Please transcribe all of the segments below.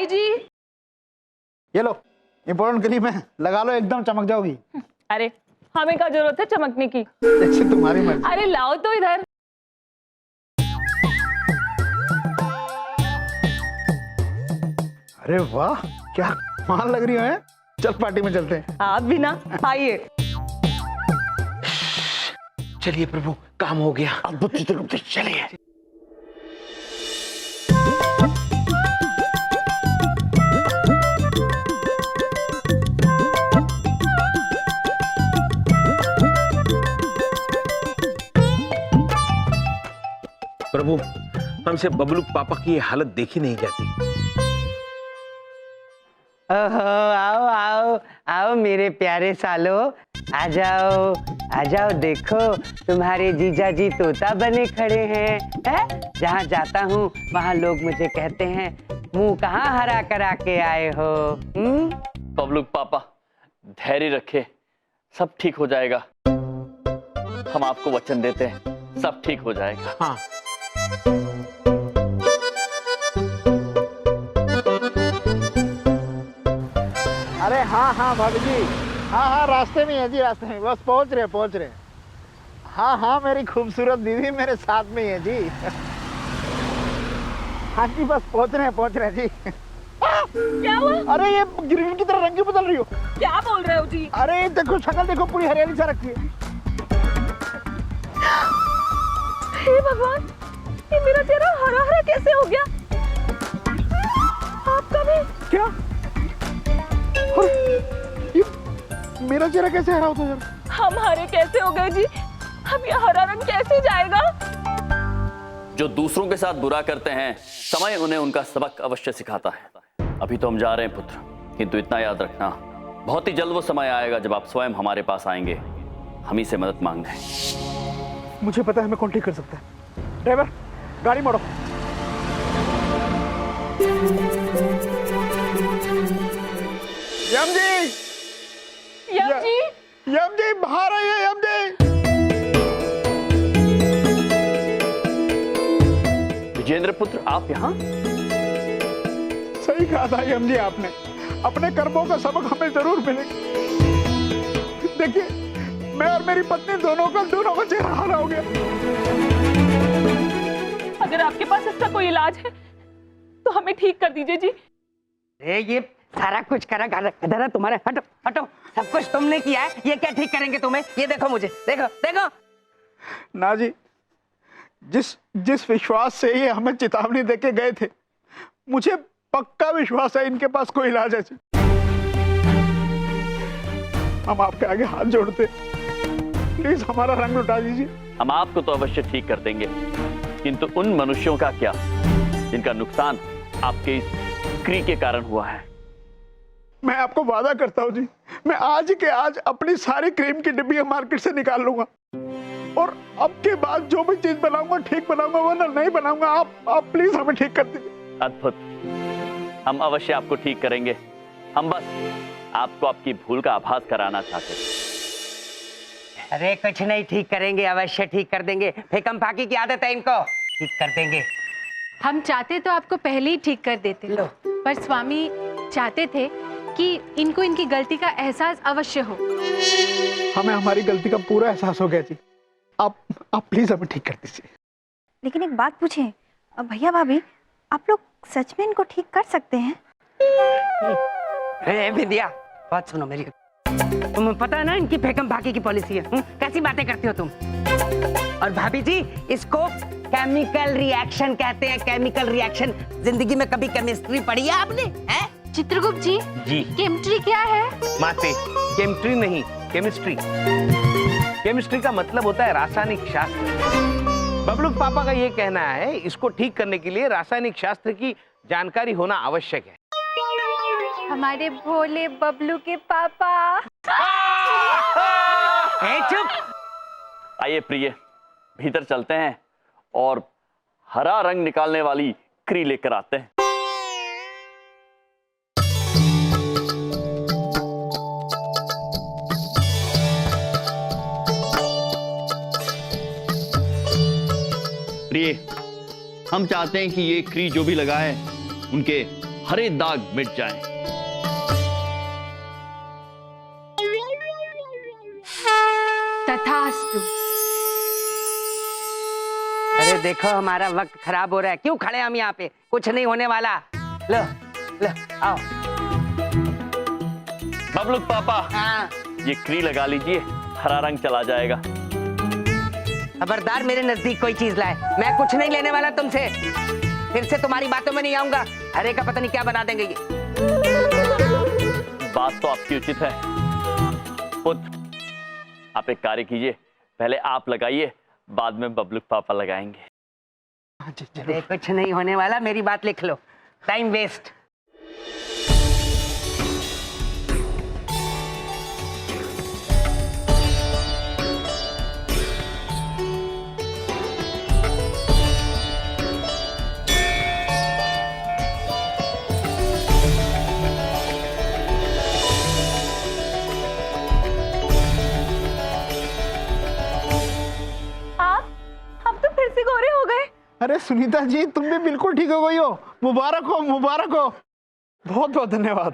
भाई जी। ये लो important cream है, लगा लो, एकदम चमक जाओगी। अरे हमें क्या जरूरत है चमकने की? जैसे तुम्हारी मर्जी। अरे लाओ तो इधर। अरे वाह, क्या कमाल लग रही है। चल पार्टी में चलते हैं। आप भी ना, आइए। चलिए प्रभु, काम हो गया। अद्भुत चित्रगुप्त, चलिए। प्रभु, हमसे बबलू पापा की ये हालत देखी नहीं जाती। ओहो, आओ आओ आओ मेरे प्यारे सालो, आ जाओ आ जाओ। देखो तुम्हारे जीजा जी तोता बने खड़े हैं। जहाँ जाता हूँ वहाँ लोग मुझे कहते हैं मुंह कहाँ हरा करा के आए हो। बबलू पापा धैर्य रखे, सब ठीक हो जाएगा। हम आपको वचन देते हैं, सब ठीक हो जाएगा। हाँ। अरे हाँ हाँ भाभी जी, हाँ हाँ रास्ते में है जी, रास्ते में, बस पहुँच रहे। हाँ हाँ मेरी खूबसूरत दीदी मेरे साथ में ही है जी। हाँ जी बस पहुँच रहे हैं जी। क्या हुआ? अरे ये ग्रीन की तरह रंग क्यों बदल रही हो? क्या बोल रहे हो जी? अरे देखो शक्ल देखो, पूरी हरियाली सा रखी है। हे भगवान, ये मेरा चेहरा हरा हरा कैसे हो गया? आपका भी? क्या? ये मेरा चेहरा कैसे हरा होता है? हम हरे कैसे हो गए जी? अब ये हरा रंग कैसे जाएगा? जो दूसरों के साथ बुरा करते हैं, समय उन्हें उनका सबक अवश्य सिखाता है। अभी तो हम जा रहे हैं पुत्र, किंतु इतना याद रखना, बहुत ही जल्द वो समय आएगा जब आप स्वयं हमारे पास आएंगे, हम ही से मदद मांगने। मुझे पता है हमें कौन ठीक कर सकता है। ड्राइवर गाड़ी मोड़ो। यम जी बाहर आइए। यम जी, विजेंद्र पुत्र, आप यहाँ? सही कहा था यम जी आपने, अपने कर्मों का सबक हमें जरूर मिलेगा। देखिए मैं और मेरी पत्नी दोनों का चेहरा हरा हो गया। अगर आपके पास इसका कोई इलाज है तो हमें ठीक कर दीजिए जी। ये सारा कुछ करा इधर तुम्हारे, हटो हटो, सब कुछ तुमने किया है, ये क्या ठीक करेंगे तुम्हें? ये देखो मुझे, देखो। ना जी, जिस विश्वास से ये हमें चेतावनी देके गए थे, मुझे पक्का विश्वास है इनके पास कोई इलाज है। हम आपके आगे हाथ जोड़ते, प्लीज हमारा रंग लुटा दीजिए। हम आपको तो अवश्य ठीक कर देंगे, किंतु उन मनुष्यों का क्या जिनका नुकसान आपके इस क्री के कारण हुआ है? मैं आपको वादा करता हूँ जी, मैं आज के आज अपनी सारी क्रीम की डिब्बियां मार्केट से निकाल लूंगा, और अब के बाद जो भी चीज बनाऊंगा ठीक बनाऊंगा, वरना नहीं बनाऊंगा। आप प्लीज हमें ठीक कर दीजिए। अद्भुत, हम अवश्य आपको ठीक करेंगे। हम बस आपको आपकी भूल का आभास कराना चाहते थे। अरे कुछ नहीं, ठीक करेंगे, अवश्य ठीक कर देंगे। फेकम फाकी की आदत है इनको, ठीक कर देंगे। हम चाहते तो आपको पहले ही ठीक कर देते, पर स्वामी चाहते थे कि इनको इनकी गलती का एहसास अवश्य हो। हमें हमारी गलती का पूरा एहसास हो गया जी, आप प्लीज हमें ठीक कर दीजिए। लेकिन एक बात पूछें भैया भाभी, आप लोग सच में इनको ठीक कर सकते हैं? विद्या, बात सुनो मेरी, तुम्हें पता है ना इनकी फेकम फाकी की पॉलिसी है। कैसी बातें करती हो तुम? और भाभी जी, इसको केमिकल रिएक्शन कहते हैं, केमिकल रिएक्शन। जिंदगी में कभी केमिस्ट्री पढ़ी है आपने? हैं? चित्रगुप्त जी, केमिस्ट्री क्या है? माते, केमिस्ट्री नहीं, केमिस्ट्री। केमिस्ट्री का मतलब होता है रासायनिक शास्त्र। बबलू पापा का ये कहना है, इसको ठीक करने के लिए रासायनिक शास्त्र की जानकारी होना आवश्यक है। हमारे भोले बबलू के पापा। चुप। आइए प्रिय, भीतर चलते हैं और हरा रंग निकालने वाली क्री लेकर आते हैं। प्रिय, हम चाहते हैं कि ये क्री जो भी लगाए उनके हरे दाग मिट जाएं। तथास्तु। अरे देखो हमारा वक्त खराब हो रहा है, क्यों खड़े हम यहाँ पे? कुछ नहीं होने वाला। लो लो आओ। बबलूक पापा, हाँ। ये क्री लगा लीजिए, हरा रंग चला जाएगा। खबरदार मेरे नजदीक कोई चीज लाए, मैं कुछ नहीं लेने वाला तुमसे। फिर से तुम्हारी बातों में नहीं आऊंगा। हरे का पता नहीं क्या बना देंगे ये। बात तो आपकी उचित है पुत्र, आप एक कार्य कीजिए, पहले आप लगाइए, बाद में बबलूक पापा लगाएंगे। अरे कुछ नहीं होने वाला, मेरी बात लिख लो, टाइम वेस्ट। आप तो फिर से गोरे हो गए। अरे सुनीता जी, तुम भी बिल्कुल ठीक हो गई हो। मुबारक हो, मुबारक हो। बहुत बहुत धन्यवाद।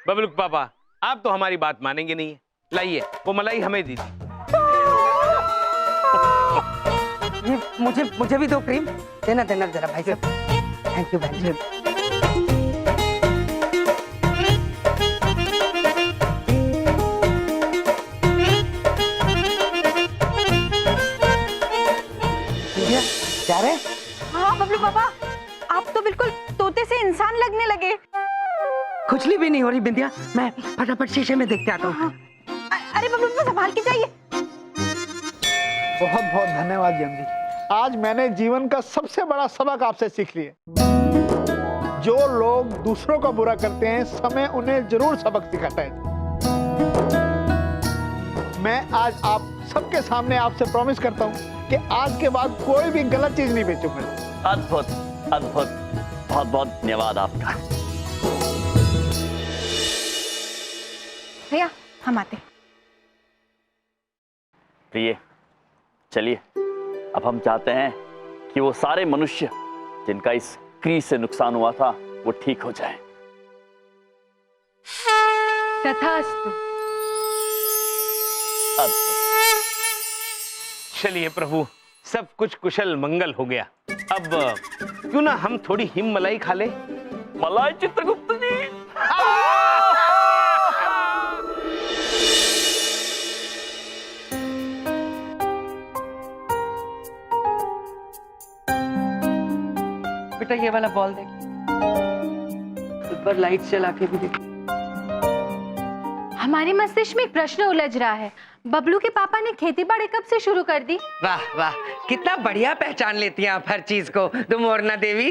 बबलूक पापा, आप तो हमारी बात मानेंगे नहीं। लाइए वो मलाई हमें दीजिए। मुझे भी दो क्रीम। देना देना जरा भाई साहब। थैंक यू भाई साहब। जा रहे? हाँ बबलू पापा, आप तो बिल्कुल तोते से इंसान लगने लगे। खुजली भी नहीं हो रही बिंदिया, मैं फटाफट शीशे में देखते आता हूँ। अरे बबलू पापा संभाल के जाइए। बहुत बहुत धन्यवाद जम जी। आज मैंने जीवन का सबसे बड़ा सबक आपसे सीख लिया। जो लोग दूसरों का बुरा करते हैं, समय उन्हें जरूर सबक सिखाता है। मैं आज आप सबके सामने आपसे प्रॉमिस करता हूँ कि आज के बाद कोई भी गलत चीज नहीं बेचूंगा। अद्भुत अद्भुत, बहुत बहुत धन्यवाद आपका। भैया हम आते। प्रिय, चलिए अब हम चाहते हैं कि वो सारे मनुष्य जिनका इस क्री से नुकसान हुआ था वो ठीक हो जाए। तथास्तु। अद्भुत। चलिए प्रभु, सब कुछ कुशल मंगल हो गया। अब क्यों ना हम थोड़ी हिम मलाई खा ले। मलाई चित्रगुप्त जी। बेटा ये वाला बॉल देख, एक बार लाइट चला के भी देख। हमारे मस्तिष्क में एक प्रश्न उलझ रहा है। बबलू के पापा ने खेती बाड़ी कब से शुरू कर दी? वाह वाह, कितना बढ़िया पहचान लेती हैं आप हर चीज को तुम मोरना देवी।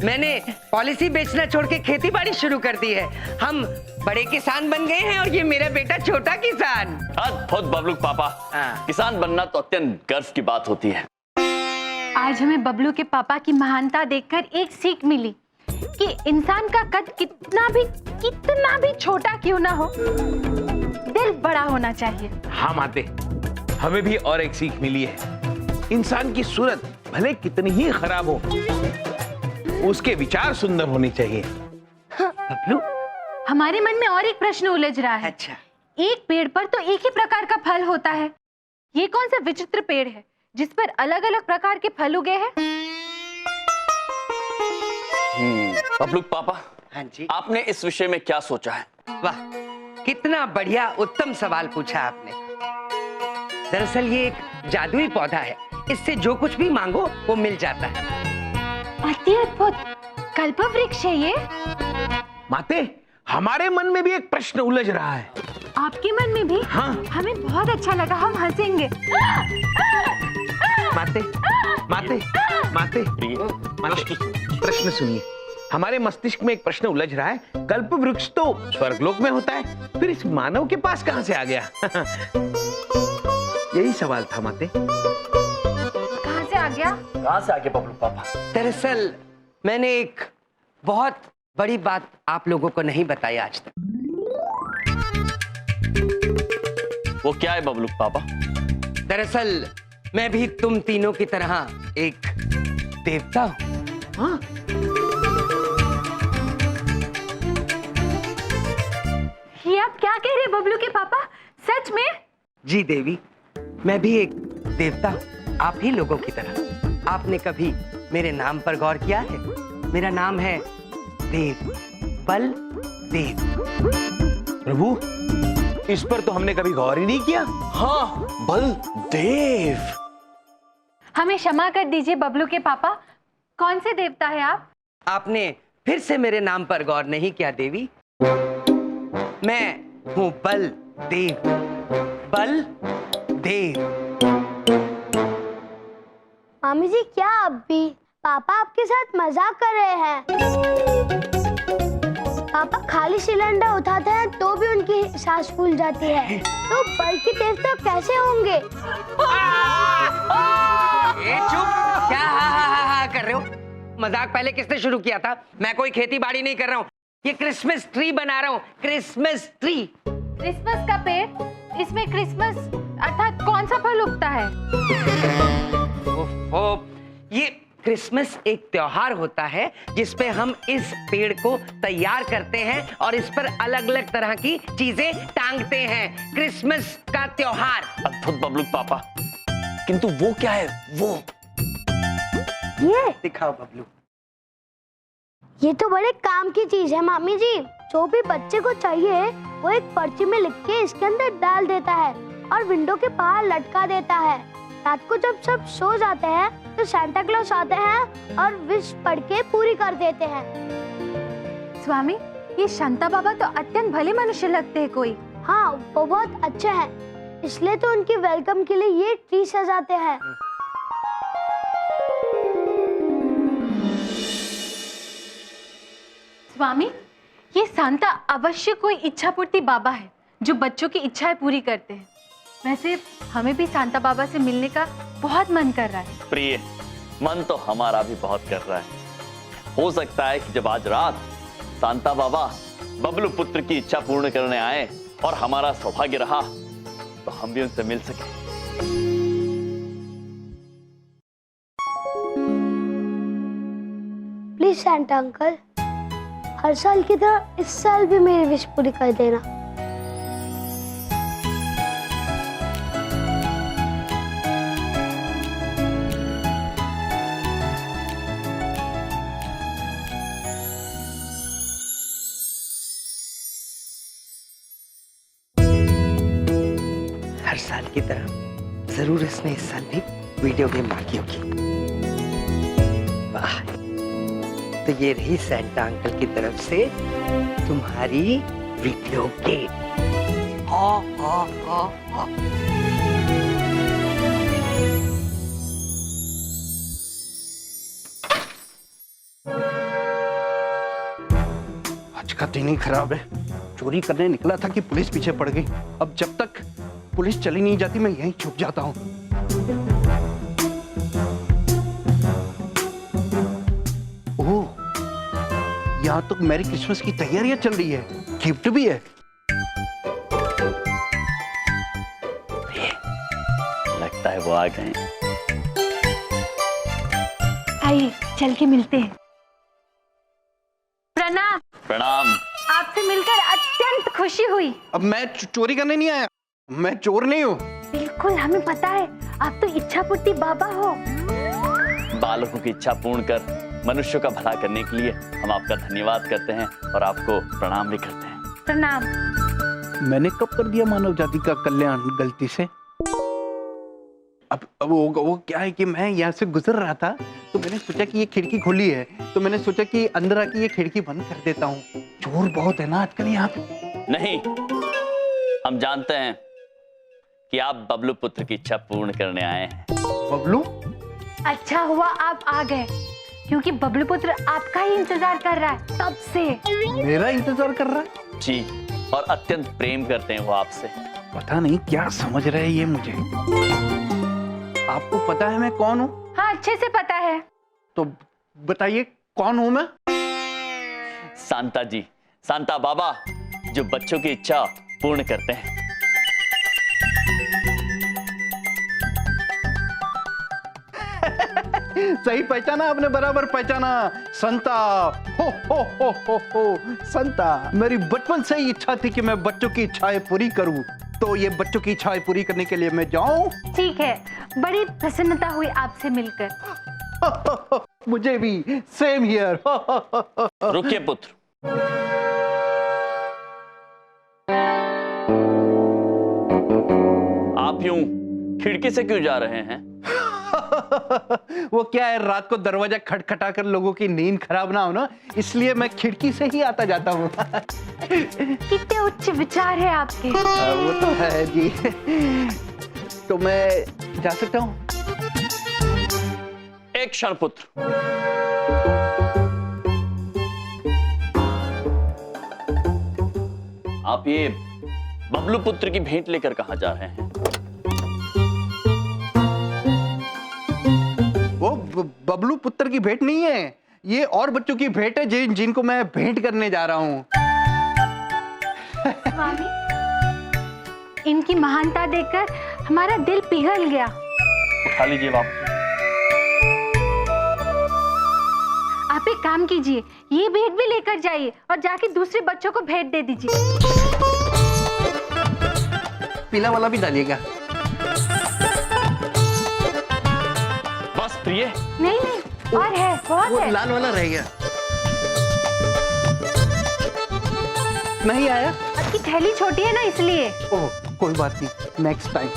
मैंने पॉलिसी बेचना छोड़ के खेती बाड़ी शुरू कर दी है। हम बड़े किसान बन गए हैं और ये मेरा बेटा छोटा किसान। अद्भुत बबलूक पापा, हाँ। किसान बनना तो अत्यंत गर्व की बात होती है। आज हमें बबलू के पापा की महानता देखकर एक सीख मिली कि इंसान का कद कितना भी छोटा क्यों ना हो, दिल बड़ा होना चाहिए। हाँ माते, हमें भी और एक सीख मिली है। इंसान की सूरत भले कितनी ही खराब हो, उसके विचार सुंदर होने चाहिए। बबलू, हमारे मन में और एक प्रश्न उलझ रहा है। अच्छा, एक पेड़ पर तो एक ही प्रकार का फल होता है, ये कौन सा विचित्र पेड़ है जिस पर अलग अलग प्रकार के फल उगे हैं? बबलूक पापा, हाँ जी। आपने इस विषय में क्या सोचा है? वाह, कितना बढ़िया उत्तम सवाल पूछा आपने। दरअसल ये एक जादुई पौधा है, इससे जो कुछ भी मांगो वो मिल जाता है। अति अद्भुत, कल्प वृक्ष है ये। माते, हमारे मन में भी एक प्रश्न उलझ रहा है। आपके मन में भी? हाँ। हमें बहुत अच्छा लगा, हम हंसेंगे। माते माते माते माते, प्रश्न सुनिए। हमारे मस्तिष्क में एक प्रश्न उलझ रहा है। कल्प वृक्ष तो स्वर्गलोक में होता है, फिर इस मानव के पास कहां से आ गया? यही सवाल था माते। कहां से आ गया? कहां से आगे बबलूक पापा? दरअसल मैंने एक बहुत बड़ी बात आप लोगों को नहीं बताई आज तक। वो क्या है बबलूक पापा? दरअसल मैं भी तुम तीनों की तरह एक देवता हूँ। हाँ? ये आप क्या कह रहे हैं बबलू के पापा? सच में? जी देवी, मैं भी एक देवता हूँ, आप ही लोगों की तरह। आपने कभी मेरे नाम पर गौर किया है? मेरा नाम है देव, बल देव। प्रभु, इस पर तो हमने कभी गौर ही नहीं किया। हाँ, बलदेव। हमें क्षमा कर दीजिए बबलू के पापा। कौन से देवता है आप? आपने फिर से मेरे नाम पर गौर नहीं किया देवी। मैं हूँ बल देव, बल देव। मामी जी, क्या आप भी? पापा आपके साथ मजाक कर रहे हैं। पापा खाली सिलेंडर उठाते हैं तो भी उनकी सांस फूल जाती है, तो बल के देवता कैसे होंगे? ए चुप! क्या हा कर रहे हो? मजाक पहले किसने शुरू किया था? मैं कोई खेती बाड़ी नहीं कर रहा हूँ, ये क्रिसमस ट्री बना रहा हूँ। Christmas tree. क्रिसमस का पेड़? इसमें क्रिसमस अर्थात कौन सा फल उगता है? ओह, ये क्रिसमस एक त्योहार होता है जिसपे हम इस पेड़ को तैयार करते हैं और इस पर अलग अलग तरह की चीजें टांगते हैं। क्रिसमस का त्योहार। अद्भुत बबलू पापा, किंतु वो क्या है? वो ये दिखाओ बबलू। ये तो बड़े काम की चीज है मामी जी। जो भी बच्चे को चाहिए वो एक पर्ची में लिख के इसके अंदर डाल देता है और विंडो के बाहर लटका देता है। रात को जब सब सो जाते हैं तो सांता क्लॉस आते हैं और विश पढ़ के पूरी कर देते हैं। स्वामी, ये शांता बाबा तो अत्यंत भले मनुष्य लगते हैं कोई। हाँ, वो बहुत अच्छे हैं, इसलिए तो उनकी वेलकम के लिए ये ट्री सजाते हैं। स्वामी, ये सांता अवश्य कोई इच्छा पूर्ति बाबा है जो बच्चों की इच्छाएं पूरी करते हैं। वैसे हमें भी सांता बाबा से मिलने का बहुत मन कर रहा है। प्रिय, मन तो हमारा भी बहुत कर रहा है। हो सकता है कि जब आज रात सांता बाबा बबलू पुत्र की इच्छा पूर्ण करने आए और हमारा सौभाग्य रहा तो हम भी उनसे मिल सके। प्लीज सांता अंकल, हर साल की तरह इस साल भी मेरी विश पूरी कर देना। हर साल की तरह जरूर इसने इस साल भी वीडियो गेम मांगी होगी। वाह, तो ये रही सैंटा अंकल की तरफ से तुम्हारी वीडियो गेम। हाँ हाँ हाँ हाँ। आज का दिन ही खराब है। चोरी करने निकला था कि पुलिस पीछे पड़ गई। अब जब तक पुलिस चली नहीं जाती मैं यहीं छुप जाता हूँ। ओह, यहाँ तो मैरी क्रिसमस की तैयारियां चल रही है, गिफ्ट भी है। लगता है वो आ गए। आइए चल के मिलते हैं। प्रणाम। प्रणाम। आपसे मिलकर अत्यंत खुशी हुई। अब मैं चोरी करने नहीं आया, मैं चोर नहीं हूँ। बिल्कुल, हमें पता है, आप तो इच्छा पूर्ति बाबा हो। बालकों की इच्छा पूर्ण कर मनुष्यों का भला करने के लिए हम आपका धन्यवाद करते हैं और आपको प्रणाम भी करते हैं। प्रणाम। मैंने कब कर दिया मानव जाति का कल्याण गलती से? अब वो क्या है कि मैं यहाँ से गुजर रहा था तो मैंने सोचा कि ये खिड़की खुली है, तो मैंने सोचा कि अंदर आके ये खिड़की बंद कर देता हूँ। चोर बहुत है ना आजकल यहाँ पे। नहीं, हम जानते हैं कि आप बबलू पुत्र की इच्छा पूर्ण करने आए हैं। बबलू? अच्छा हुआ आप आ गए, क्योंकि बबलू पुत्र आपका ही इंतजार कर रहा है तब से। मेरा इंतजार कर रहा है? जी, और अत्यंत प्रेम करते हैं वो आपसे। पता नहीं क्या समझ रहे हैं ये मुझे। आपको पता है मैं कौन हूँ? हाँ, अच्छे से पता है। तो बताइए कौन हूँ मैं? सांता जी, सांता बाबा, जो बच्चों की इच्छा पूर्ण करते हैं। सही पहचाना आपने, बराबर पहचाना। संता, हो संता। मेरी बचपन से ही इच्छा थी कि मैं बच्चों की इच्छाएं पूरी करूं, तो ये बच्चों की इच्छाएं पूरी करने के लिए मैं जाऊं। ठीक है, बड़ी प्रसन्नता हुई आपसे मिलकर। मुझे भी, सेम हियर। रुकिए पुत्र, आप यूं खिड़की से क्यों जा रहे हैं? वो क्या है, रात को दरवाजा खटखटा कर लोगों की नींद खराब ना हो ना, इसलिए मैं खिड़की से ही आता जाता हूँ। कितने उच्च विचार है आपके। वो तो है जी। तो मैं जा सकता हूँ? एक क्षण पुत्र, आप ये बबलू पुत्र की भेंट लेकर कहाँ जा रहे हैं? वो बबलू पुत्र की भेंट नहीं है, ये और बच्चों की भेंट है जिनको मैं भेंट करने जा रहा हूँ। स्वामी, इनकी महानता देखकर हमारा दिल पिघल गया। उठा लीजिए बाबू। आप एक काम कीजिए, ये भेंट भी लेकर जाइए और जाके दूसरे बच्चों को भेंट दे दीजिए। पीला वाला भी डालिएगा। बस प्रिय? नहीं नहीं, और है, बहुत वो है। लाल वाला रह गया। नहीं आया? आपकी थैली छोटी है ना, इसलिए। ओह, कोई बात नहीं, नेक्स्ट टाइम।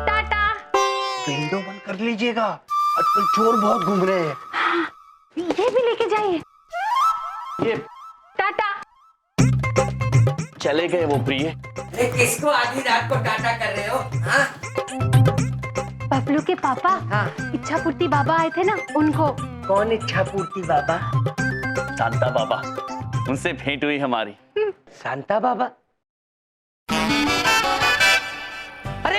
टाटा। विंडो बंद कर लीजिएगा, आजकल चोर बहुत घूम रहे हैं। ये भी लेके जाइए। ये टाटा। चले गए वो प्रिय। अरे किसको आधी रात को टाटा कर रहे हो? हाँ? बबलू के पापा, हाँ। इच्छा पूर्ति बाबा आए थे ना, उनको। कौन इच्छा पूर्ति बाबा? शांता बाबा, उनसे भेंट हुई हमारी। शांता बाबा? अरे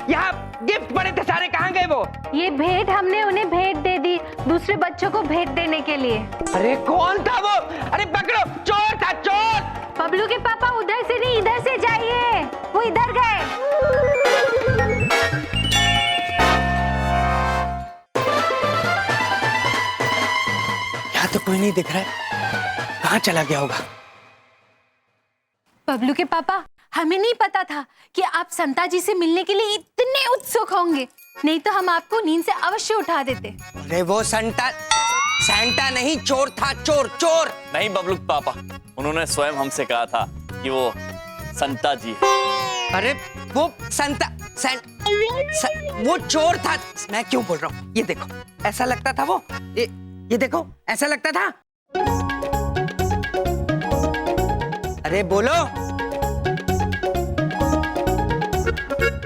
यहाँ गिफ्ट पड़े थे सारे, कहाँ गए वो? ये भेंट हमने उन्हें भेंट दे दी, दूसरे बच्चों को भेंट देने के लिए। अरे कौन था वो? अरे पकड़ो, चोर था, चोर! बबलू के पापा उधर से नहीं, इधर से जाइए, वो इधर गए। यहाँ तो कोई नहीं दिख रहा है, कहाँ चला गया होगा? बबलू के पापा, हमें नहीं पता था कि आप संता जी से मिलने के लिए इतने उत्सुक होंगे, नहीं तो हम आपको नींद से अवश्य उठा देते। अरे वो सैंटा नहीं, चोर था, चोर चोर। नहीं बबलू पापा, उन्होंने स्वयं हमसे कहा था कि वो संता जी है। अरे वो वो चोर था। मैं क्यों बोल रहा हूँ? ये देखो, ऐसा लगता था वो। ये देखो, ऐसा लगता था। अरे बोलो।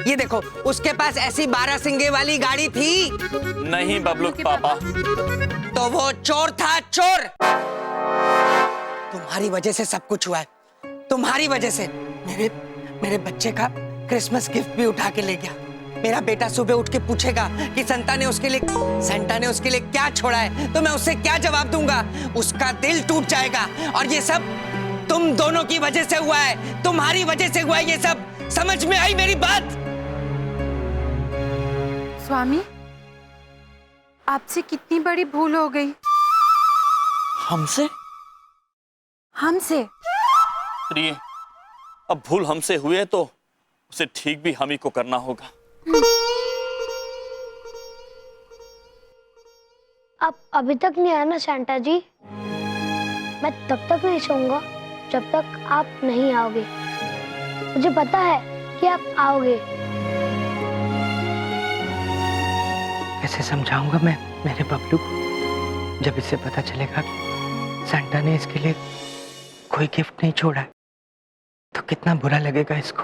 ये देखो, उसके पास ऐसी 12 सिंगे वाली गाड़ी थी। नहीं बबलू पापा, तो वो चोर था, चोर। तुम्हारी वजह से सब कुछ हुआ है, तुम्हारी वजह से। मेरे बच्चे का क्रिसमस गिफ्ट भी उठा के ले गया। मेरा बेटा सुबह उठ के पूछेगा कि सेंटा ने उसके लिए क्या छोड़ा है, तो मैं उससे क्या जवाब दूंगा? उसका दिल टूट जाएगा। और ये सब तुम दोनों की वजह से हुआ है, तुम्हारी वजह से हुआ है ये सब। समझ में आई मेरी बात? स्वामी, आपसे कितनी बड़ी भूल हो गई। हमसे? हमसे? प्रिय, अब भूल हमसे हुई है तो उसे ठीक भी हम ही को करना होगा। आप अभी तक नहीं आए ना सैंटा जी? मैं तब तक नहीं सोऊंगा जब तक आप नहीं आओगे। मुझे पता है कि आप आओगे। कैसे समझाऊंगा मैं मेरे बबलू को, जब इसे पता चलेगा कि सेंटा ने इसके लिए कोई गिफ्ट नहीं छोड़ा है, तो कितना बुरा लगेगा इसको।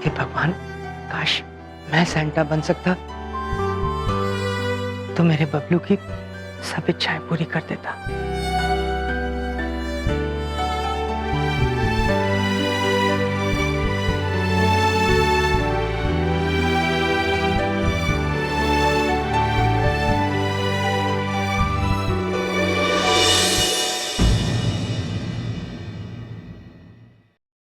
हे भगवान, काश मैं सेंटा बन सकता तो मेरे बबलू की सब इच्छाएं पूरी कर देता।